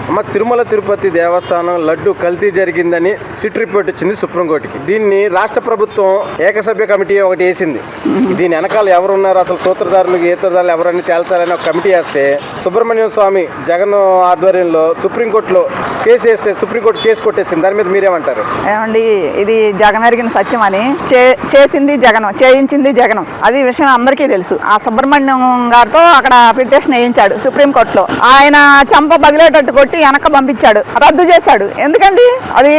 అమ్మ, తిరుమల తిరుపతి దేవస్థానం లడ్డు కల్తీ జరిగిందని సిట్ రిపోర్ట్ వచ్చింది సుప్రీంకోర్టుకి. దీన్ని రాష్ట్ర ప్రభుత్వం ఏకసభ్య కమిటీ ఒకటి వేసింది. దీని వెనకాల ఎవరున్నారు, అసలు సూత్రధారులు ఈతదారులు ఎవరని తేల్చాలని ఒక కమిటీ వేస్తే సుబ్రహ్మణ్యం స్వామి జగన్ ఆధ్వర్యంలో సుప్రీంకోర్టులో కేసు వేస్తే సుప్రీంకోర్టు కేసు కొట్టేసింది. దాని మీద మీరేమంటారు? ఏమండి, ఇది జగన్ ఎరిగిన సత్యం అని చేసింది జగన్, చేయించింది జగన్. అది విషయం అందరికీ తెలుసు. ఆ సుబ్రహ్మణ్యం గారితో అక్కడ పిటిషన్ వేయించాడు సుప్రీంకోర్టులో. ఆయన చంప బగిలేటట్టు కొట్టి వెనక పంపించాడు, రద్దు చేశాడు. ఎందుకండి, అది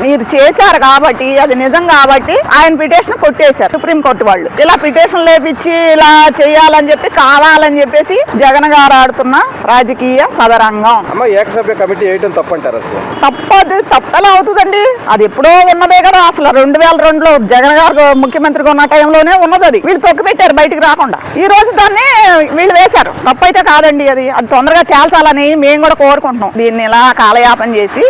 మీరు చేశారు కాబట్టి, అది నిజం కాబట్టి ఆయన పిటిషన్ కొట్టేశారు సుప్రీంకోర్టు వాళ్ళు. ఇలా పిటిషన్ లేపించి ఇలా చేయాలని చెప్పి కావాలని చెప్పేసి జగన్ గారు ఆడుతున్న రాజకీయ సదరంగం. అమ్మ, ఏకసభ్య కమిటీ వేయటం తప్పంటారు? అసలు తప్పదు. తప్పలా అవుతుందండి? అది ఎప్పుడో ఉన్నదే కదా. అసలు 2002లో జగన్ గారు ముఖ్యమంత్రిగా ఉన్న టైంలోనే ఉన్నది. అది వీళ్ళు తొక్కి పెట్టారు బయటికి రాకుండా. ఈ రోజు దాన్ని వీళ్ళు వేశారు. తప్పైతే కాదండి. అది తొందరగా తేల్చాలని మేము కూడా కోరుకుంటున్నాం. దీన్ని ఇలా కాలయాపన చేసి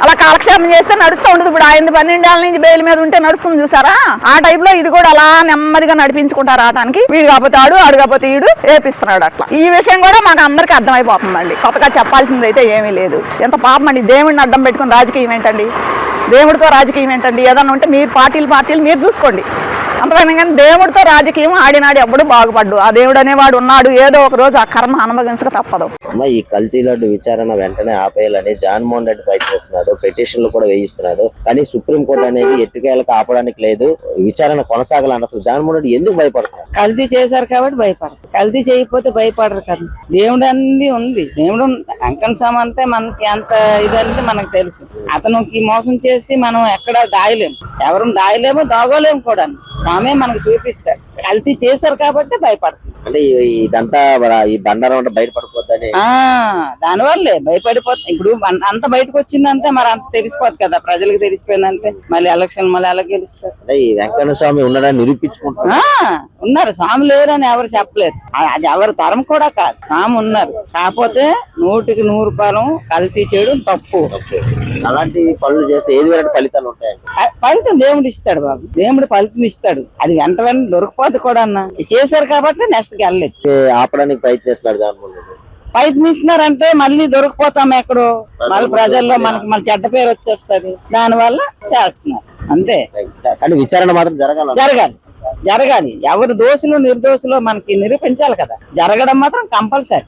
అలా కాలక్షేపం చేస్తే నడుస్తూ ఉంటుంది. ఇప్పుడు ఆయన 12 ఏళ్ళ నుంచి బెయిల్ మీద ఉంటే నడుస్తుంది చూసారా, ఆ టైంలో ఇది కూడా అలా నెమ్మదిగా నడిపించుకుంటారు. రావడానికి వీడు కాకపోతే ఆడు కాకపోతే ఈడు ఏపిస్తున్నాడు. అట్లా ఈ విషయం కూడా మాకు అందరికీ అర్థమైపోతుందండి. కొత్తగా చెప్పాల్సింది అయితే ఏమీ లేదు. ఎంత పాపం అండి, దేవుడిని అడ్డం పెట్టుకుని రాజకీయం ఏంటండి, దేవుడితో రాజకీయం ఏంటండి? ఏదన్నా ఉంటే మీరు పార్టీలు మీరు చూసుకోండి. అంతకన్నా కానీ దేవుడితో రాజకీయం ఆడినాడు ఎప్పుడు బాగుపడ్డు. ఆ దేవుడు అనేవాడు ఉన్నాడు. ఏదో ఒక రోజు ఆ కర్మ అనుభవించక తప్పదు. ఈ కల్తీ లడ్డు విచారణ వెంటనే ఆపేయాలని జగన్మోహన్ రెడ్డి ప్రయత్నిస్తున్నాడు. పిటిషన్లు కూడా వేయిస్తున్నాడు. కానీ సుప్రీంకోర్టు అనేది ఎట్టుకేళ్ళకి ఆపడానికి లేదు. విచారణ కొనసాగాలని అసలు జగన్మోహన్ రెడ్డి ఎందుకు భయపడుతున్నారు? కల్తీ చేశారు కాబట్టి భయపడరు. కల్తీ చేయకపోతే భయపడరు కదా. దేవుడు అన్ని ఉంది. దేవుడు వెంకన్న స్వామి అంటే మనకి ఎంత ఇదంటే మనకు తెలుసు. అతనికి మోసం చేసి మనం ఎక్కడ దాయలేము, ఎవరు దాయలేము, దాగోలేము కూడా. స్వామి మనకు చూపిస్తాడు. కల్తీ చేశారు కాబట్టి భయపడుతుంది. అంటే ఇదంతా ఈ బండారం అంటే బయటపడిపోద్దని దానివల్లే భయపడిపోతుంది. ఇప్పుడు అంత బయటకు వచ్చిందంటే మరి అంత తెలిసిపోతుంది కదా, ప్రజలకు తెలిసిపోయిందంటే మళ్ళీ ఎలక్షన్ మళ్ళీ ఎలా గెలుస్తారు? ఈ వెంకన్న స్వామి ఉన్నాడని నిరూపించుకుంటున్నారు. ఉన్నారు, స్వామి లేరని ఎవరు చెప్పలేరు. అది ఎవరి తరం కూడా కాదు, స్వామి ఉన్నారు. కాకపోతే 100కి 100 కల్తీ చేయడం తప్పు. అలాంటి పనులు చేస్తే ఏది వేరే ఫలితాలు ఉంటాయండి? ఫలితం దేవుడు ఇస్తాడు బాబు, దేవుడు ఫలితం ఇస్తాడు. అది వెంట దొరకపోతే కూడా అన్న చేశారు కాబట్టి నెక్స్ట్ వెళ్ళలేదు. ఆపడానికి ప్రయత్నిస్తున్నాడు జగన్మోహన్ రెడ్డి. ప్రయత్నిస్తున్నారంటే మళ్ళీ దొరికిపోతాం ఎక్కడో, మళ్ళీ ప్రజల్లో మనకి మన చెడ్డ పేరు వచ్చేస్తుంది. దాని వల్ల చేస్తున్నారు అంతే. కానీ విచారణ మాత్రం జరగాలి. ఎవరు దోషులు నిర్దోషులు మనకి నిరూపించాలి కదా. జరగడం మాత్రం కంపల్సరీ.